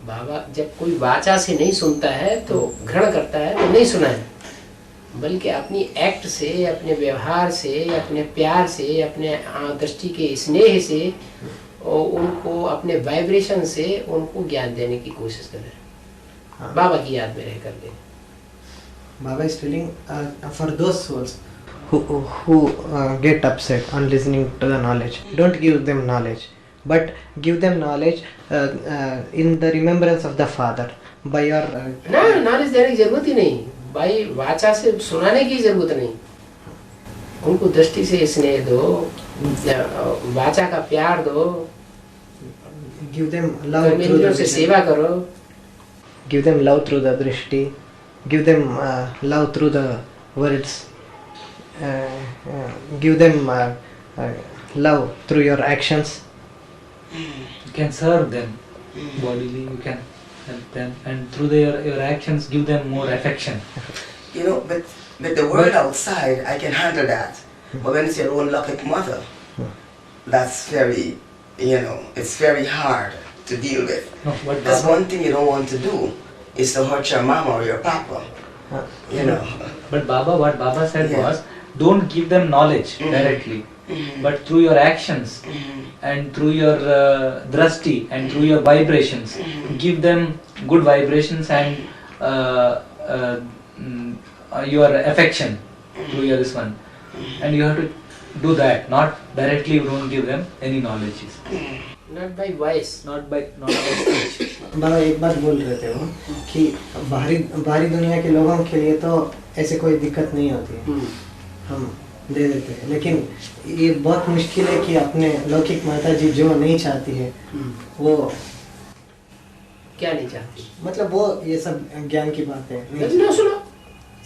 बाबा जब कोई वाचा से नहीं सुनता है तो घृणा करता है तो नहीं सुना है, बल्कि अपनी एक्ट से, अपने व्यवहार से, अपने प्यार से, अपने दृष्टि के स्नेह से और उनको अपने वाइब्रेशन से उनको ज्ञान देने की कोशिश कर रहे हैं, बाबा की याद में रह करके। Baba is telling for those souls who get upset on listening to the knowledge, don't give them knowledge, but give them knowledge in the remembrance of the Father by your ना नॉलेज देने की जरूरत ही नहीं, भाई वाचा से सुनाने की जरूरत नहीं, उनको दृष्टि से स्नेह दो, वाचा का प्यार दो, give them love through the से सेवा करो, give them love through the drishti, give them love through the words, give them love through your actions. You can serve them bodily, you can help them, and through your actions give them more affection. You know, but the world outside, I can handle that. But when it's your own lucky mother, that's very, it's very hard to deal with. No, but That's Baba, one thing you don't want to do, is to hurt your mama or your papa. But Baba, what Baba said Yeah. was, don't give them knowledge directly, but through your actions and through your drashti and through your vibrations, give them good vibrations and your affection through your this one. And you have to do that, not directly. You don't give them any knowledge. not by voice, Not by speech. बाबा एक बात बोल रहे थे वो कि बाहरी दुनिया के लोगों के लिए तो ऐसे कोई दिक्कत नहीं होती है, हम दे देते हैं, लेकिन ये बहुत मुश्किल है कि अपने लौकिक माता जी जो नहीं चाहती है वो क्या नहीं चाहती, मतलब वो ये सब ज्ञान की बात है लेकिन ना सुनो,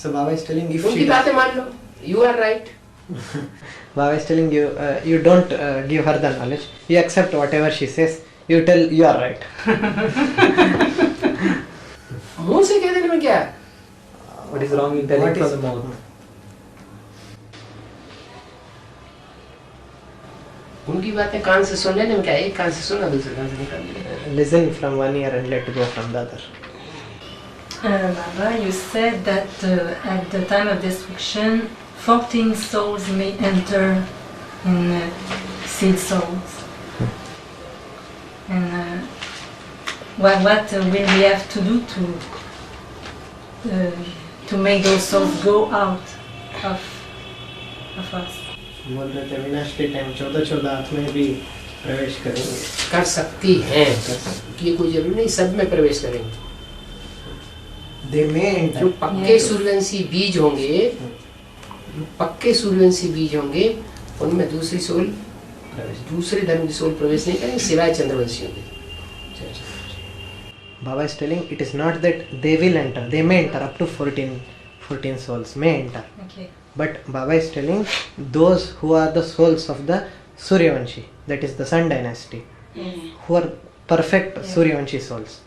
So Baba is telling if उनकी बातें मान लो, you are right. Baba is telling you you don't give her the knowledge, you accept whatever she says, you tell you are right. मुंह से कह देने में क्या है? What is wrong in telling What from is- the mouth? उनकी बातें कान से सुन लेने में क्या है? एक कान से सुना, दूसरे कान से निकाल दिया। Listen from one ear and let go from the other. Baba, you said that at the time of destruction, 14 souls may enter in seed souls. And what will we have to do to make those souls go out of us? बोल रहे थे विनाश के time 14 आत्माएं भी प्रवेश करेंगे, कर सकती हैं, ये कोई जरूरी नहीं सब में प्रवेश करेंगे। they may enter. जो पक्के सूर्यवंशी बीज होंगे, उनमें दूसरी सोल, दूसरे धर्म की सोल प्रवेश नहीं करेंगे सिवाय चंद्रवंशियों के। Baba is telling it is not that they will enter, they may enter up to 14 souls may enter. Okay. But Baba is telling those who are the souls of the Suryavanshi, that is the Sun dynasty, who are perfect Suryavanshi souls.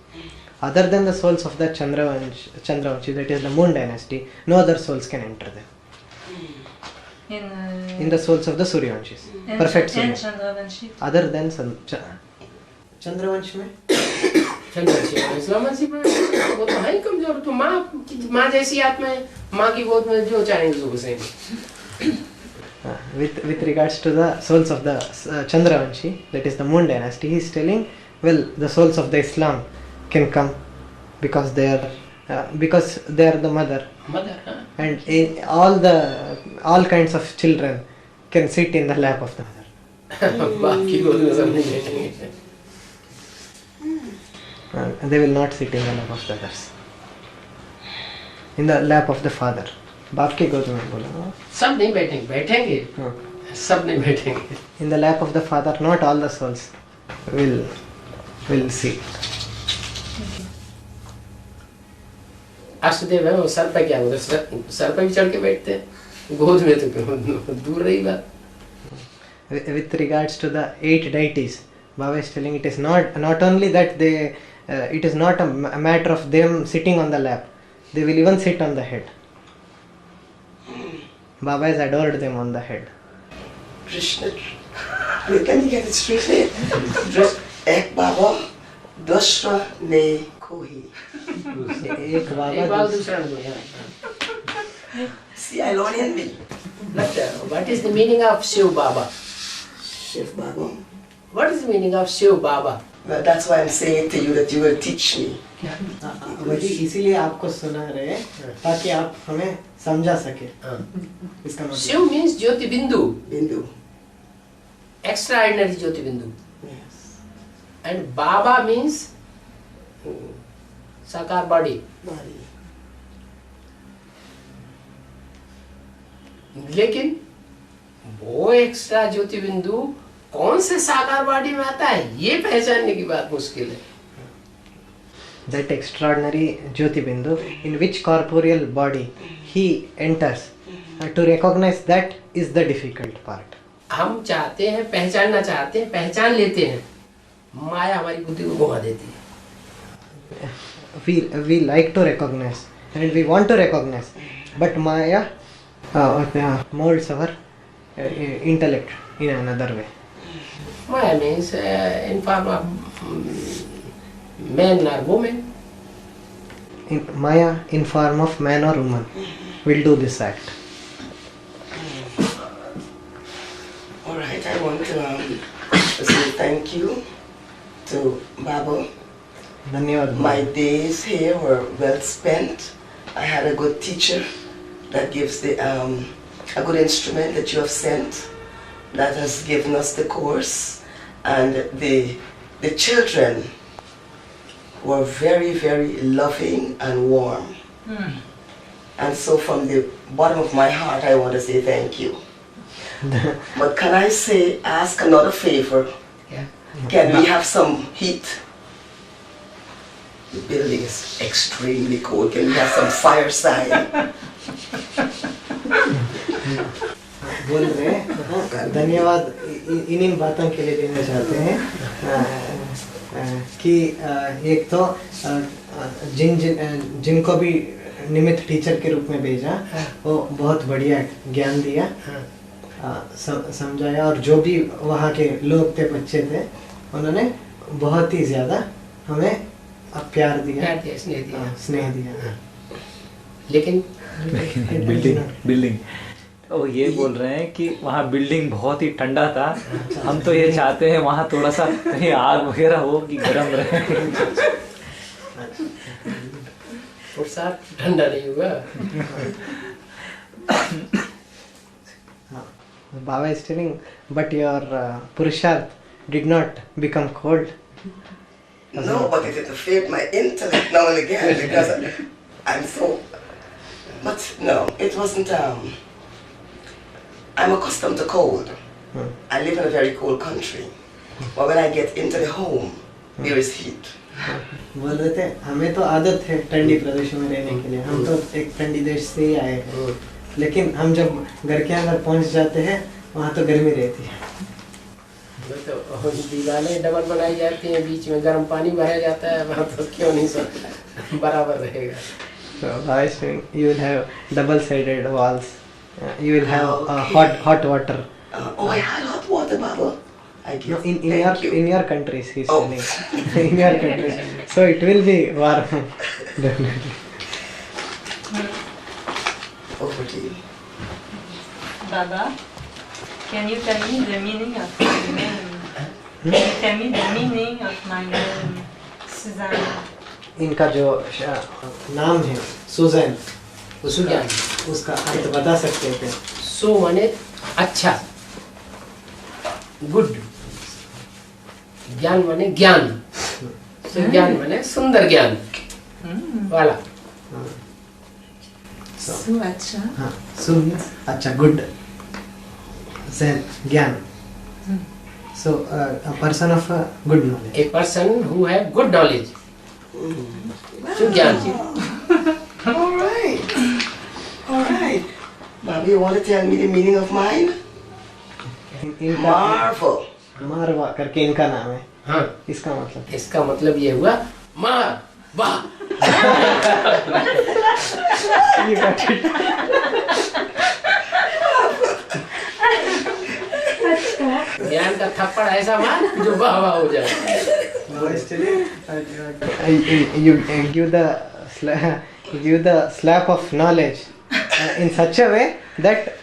Other than the souls of the Chandravanshi, that is the Moon dynasty, no other souls can enter them. In the souls of the Suryavanshis, perfect And Surya. Chandravanshi. Other than Chandravanshi में चंद्रवंशी और इस्लामवंशी में वो तो है ही कमजोर, तो माँ जैसी आत्मा है, माँ की गोद में जो चाहेंगे उसको घुसेंगे। with regards to the souls of the Chandravanshi, that is the Moon dynasty, he is telling, well, the souls of the Islam can come because they are the mother, and all kinds of children can sit in the lap of the mother. बाप की गोद में सब नहीं बैठेंगे। They will not sit in the lap of the others, in the lap of the father. बाप की गोद में बोला, सब नहीं बैठेंगे, बैठेंगे, सब नहीं बैठेंगे। in the lap of the father, not all the souls will sit. अष्टदेव है वो सर पे क्या होता है, सर पे भी चढ़ के बैठते हैं, गोद में तो दूर रही बात। With regards to the 8 deities, Baba is telling it is not only that it is not a matter of them sitting on the lap, they will even sit on the head. Baba has adored them on the head. Krishna, can you get it straight? Just ek Baba, Doshra ne kohi. एक बाबा एक बार दूसरा दूसरा नहीं है। See, I learn Hindi. But what is the meaning of Shiv Baba? Shiv Baba. What is the meaning of Shiv Baba? Well, that's why I'm saying to you that you will teach me. वही इसीलिए आपको सुना रहे ताकि आप हमें समझा सके हाँ। इसका मतलब Shiv means ज्योति बिंदु, Bindu. extraordinary ज्योति बिंदु, Yes. and Baba means साकार body. Body. लेकिन वो एक्स्ट्रा ज्योति बिंदु कौन से साकार बॉडी में आता है, ये पहचानने की बात मुश्किल है। that extraordinary Jyoti Bindu in which corporeal body he enters, to recognize that is the difficult part. हम चाहते हैं, पहचानना चाहते हैं, पहचान लेते हैं, माया हमारी बुद्धि को घुमा देती है। We like to recognize and we want to recognize, but Maya molds our intellect in another way. Maya means in form of man or woman. Maya in form of man or woman will do this act. All right, I want to say thank you to Baba. धन्यवाद। My days here were well spent. I had a good teacher that gives the a good instrument that you have sent that has given us the course, and the children were very, very loving and warm. And so from the bottom of my heart I want to say thank you. But can I ask another favor? Yeah. Can we have some heat? The building is extremely cold. Can we have some fireside? बोल रहे हैं, धन्यवाद इन बातों के लिए देना चाहते हैं कि एक तो जिनको भी निमित्त टीचर के रूप में भेजा वो बहुत बढ़िया ज्ञान दिया, समझाया, और जो भी वहाँ के लोग थे, बच्चे थे, उन्होंने बहुत ही ज़्यादा हमें प्यार दिया, स्नेह दिया। लेकिन बिल्डिंग तो ये बोल रहे हैं कि वहाँ बिल्डिंग बहुत ही ठंडा था। हम तो ये चाहते हैं वहाँ थोड़ा सा कहीं आग वगैरह हो कि गर्म रहे। पुरुषार्थ ठंडा नहीं हुआ। Baba is telling, but your Purusharth did not become cold. No, but it affected my intellect now and again because I'm so. But no, it wasn't. I'm accustomed to cold. I live in a very cold country, but when I get into the home, there is heat. बोल रहे थे हमें तो आदत है ठंडी प्रदेशों में रहने के लिए, हम तो एक ठंडी देश से ही आए हैं, लेकिन हम जब घर के अंदर पहुंच जाते हैं वहाँ तो गर्मी रहती है। तो दीवारें डबल बनाई जाती हैं, बीच में गर्म पानी भरा जाता है, वहाँ तो क्यों नहीं सब बराबर रहेगा। So I think you will have double-sided walls. You will have hot water. Oh, I had hot water, Baba. I No, give. in your countries, he's Oh. telling. In your countries, so it will be warm. Definitely. Over to you. Baba, can you tell me the meaning of my name? Can you tell me the meaning of my name, Susanna? इनका जो नाम है Suzanne, उसको क्या उसका अर्थ बता सकते हैं क्या? सो माने अच्छा, गुड, ज्ञान माने ज्ञान, ज्ञान माने सुंदर ज्ञान वाला। सु अच्छा। हाँ, सुन अच्छा, गुड, जैन ज्ञान। So a person of good knowledge. A person who have good knowledge. ज्ञान। All right. All right. Bobby, you want to tell me the meaning of mine? इनका Marvel. मारवा करके इनका नाम है। हाँ, इसका मतलब इसका मतलब ये हुआ मार वाह। ये got it. ज्ञान का थप्पड़ ऐसा मार जो वाह वाह हो जाए, Baba is telling you give the slap of knowledge in such a way that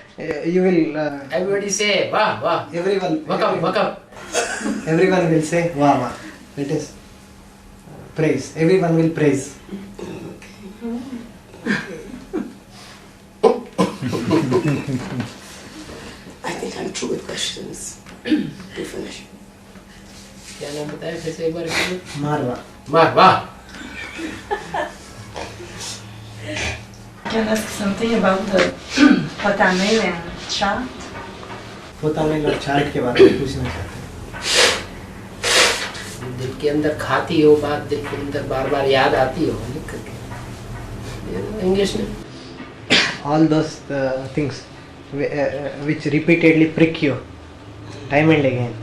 you will Everybody say, "Wow, wow." everyone Welcome, welcome. everyone will say wow wow. That is praise. Everyone will praise. I think I'm through with questions. You finish. क्या नाम बताया फिर से एक बार repeat? Marwa. वाह वाह. Can I ask something about the Potamel and chart? पोतामेल और chart के बारे में पूछना चाहते हैं. दिल के अंदर खाती हो बात, दिल के अंदर बार बार याद आती हो, लिख करके इंग्लिश में. All those things which repeatedly prick you time and again,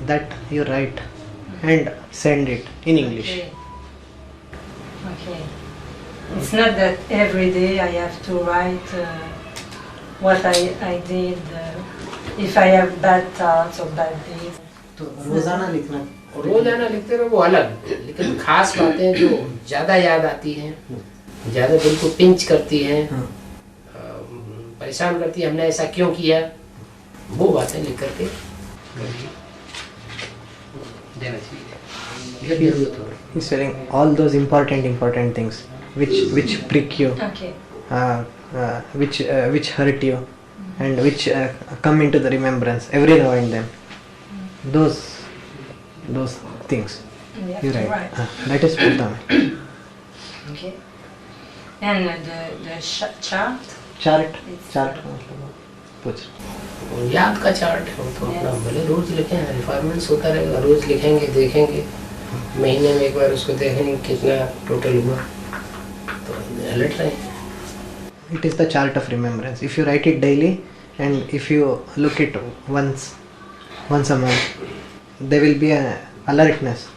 that you write and send it in English. Okay. It's not that every day I have to write what I did, if I have bad thoughts or bad days. तो रोजाना लिखना. रोजाना लिखते रहो वो अलग, लेकिन खास बातें जो ज्यादा याद आती हैं, ज्यादा दिल को पिंच करती हैं, परेशान करती है, हमने ऐसा क्यों किया, वो बातें लिख करके देना चाहिए जब जरूरत हो. He's telling all those important things which prick you, Okay. which hurt you, and which come into the remembrance every now and then. Those things We have you to write. write. That is Potamel. Okay. And the chart? Chart It's- का मतलब पूछ. याद का chart हो तो अपना भले रोज लिखें, रिफाइनमेंट्स होता रहेगा, रोज लिखेंगे, देखेंगे, महीने में एक बार उसको देखेंगे कितना टोटल हुआ, तो अलर्ट रहें. It is the chart of remembrance. If you write it daily and if you look it once a month, there will be a alertness.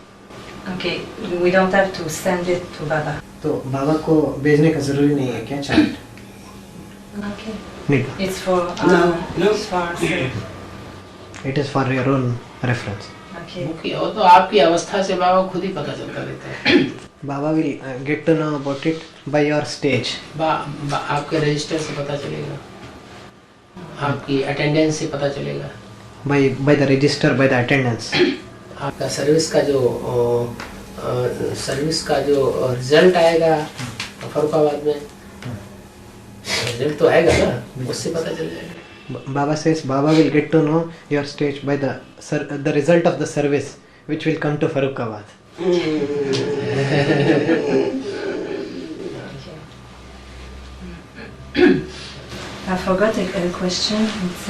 Okay. We don't have to send it to Baba. तो बाबा को भेजने का जरूरी नहीं है क्या chart? Okay. Need. It's for No. It's for ourselves. It is for your own reference. Okay. मुख्य हो तो आपकी अवस्था से बाबा खुद ही पता चलता रहता है. Baba will get to know about it by your stage. आपके रजिस्टर से पता चलेगा, आपकी अटेंडेंस से पता चलेगा, By the register, by the attendance. आपका सर्विस का जो रिजल्ट आएगा फरुखाबाद में, रिजल्ट तो आएगा ना, उससे पता चल जाएगा. Baba says Baba will get to know your stage by the result of the service which will come to Farooqabad. I forgot a question. It's,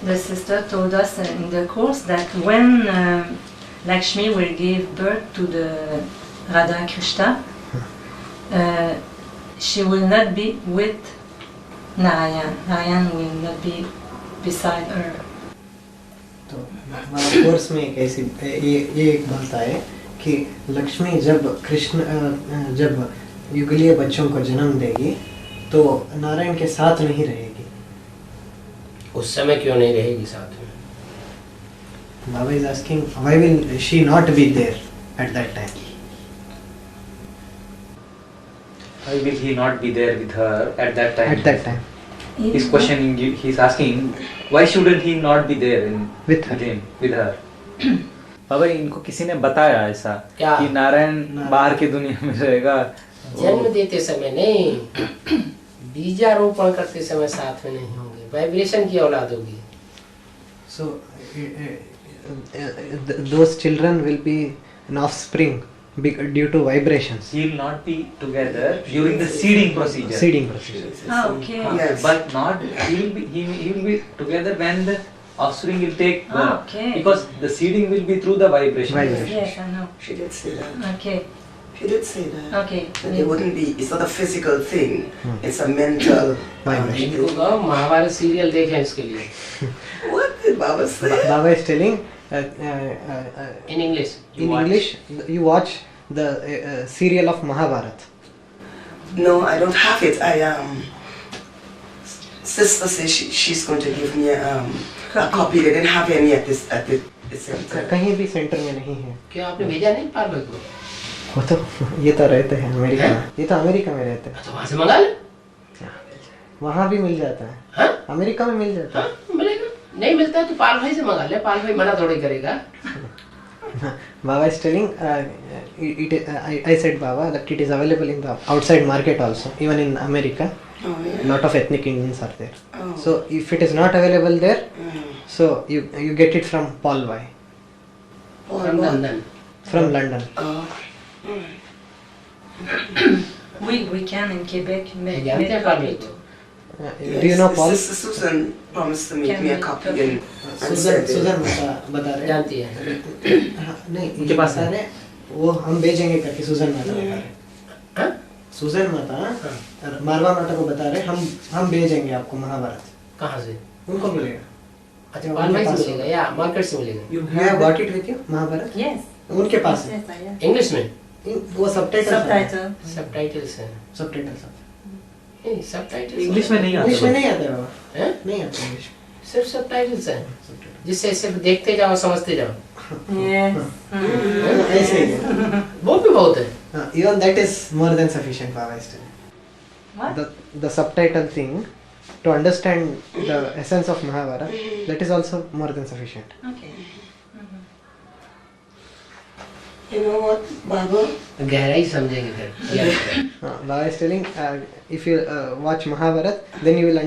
the sister told us in the course that when Lakshmi will give birth to the Radha Krishna, she will not be with Narayan. Narayan will not be beside her. तो हमारा course में एक ऐसी ये एक बात है कि लक्ष्मी जब युगलीय बच्चों को जन्म देगी तो नारायण के साथ नहीं रहेगी. उस समय क्यों नहीं रहेगी साथ में? Baba is asking why will she not be there at that time? Why will he not be there with her at that time? At that time His question, he's asking, why shouldn't he not be there with her. with her? बाबा इनको किसी ने बताया ऐसा क्या? कि नारायण बाहर की दुनिया में रहेगा? जन्म देते समय नहीं, बीजारोपण करते समय साथ में नहीं होंगे, वाइब्रेशन की औलाद होगी. So those children will be an offspring due to vibrations. He will not be together during the seeding procedure. Seeding procedure. Okay. Yes. But not he will be together when the offspring will take birth. Okay. Because the seeding will be through the vibration. Vibration. Yes, I know. She did say that. Okay. She did say that. Okay. That it wouldn't be, it's not a physical thing, it's a mental Vibration. इनको कहो Mahabharat serial देखें इसके लिए. What did Baba say? Baba is telling In English. in English you watch the serial of Mahabharat. No, I don't have it. Sister says she's going to give me a copy. They didn't have any at the center. कहीं भी centre में नहीं है। क्यों आपने भेजा नहीं पाल भाई को? वो तो ये तो रहते हैं अमेरिका में, ये तो अमेरिका में रहते हैं, तो वहां से मंगा ले। वहाँ भी मिल जाता है, हाँ अमेरिका में मिल जाता हाँ मिलेगा, नहीं मिलता है तो पाल भाई से मंगा ले, पाल भाई मना थोड़ी करेगा। है। Baba is telling, I said Baba that it is available in the outside market also, even in America. Oh yeah. Lot of ethnic Indians are there. Oh. So if it is not available there, Mm. so you get it from Paul Vai Oh, From no. London. from London. Oh. We can in Quebec make जानते हैं पाल भाई it. को? Do you know Yes, Paul? Sister Susan promised to make Can me a we copy copy? and Sujan send it. सुजन बता रहे हैं। जानती है। हाँ, नहीं उनके पास बता है। रहे, वो हम भेजेंगे करके सुजन माता बता रहे। हाँ? सुजन माता मारवा माता को बता रहे, हम भेजेंगे आपको महाभारत, कहाँ से? उनको मिलेगा। अच्छा पाल भाई से मिलेगा या मार्केट से मिलेगा? You have got it with you Mahabharat? Yes. उनके पास है। Yes, I have. इंग्लिश में? वो सबटाइटल Subtitle. सबटाइटल्स हैं। सबटाइटल नहीं सबटाइटल्स इंग्लिश में नहीं इंग्लिश में आता। नहीं आता है बाबा, हैं? नहीं आता इंग्लिश। सिर्फ सबटाइटल्स हैं जिससे सिर्फ देखते जाओ समझते जाओ। Yes. ऐसे ही है। वो भी बहुत है। Even that is more than sufficient, Baba is telling. What? The subtitle thing to understand the essence of Mahabharata, that is also more than sufficient. Okay. You know what, Baba? गहराई समझेंगे फिर। Baba is telling, if you watch Mahabharata, then you will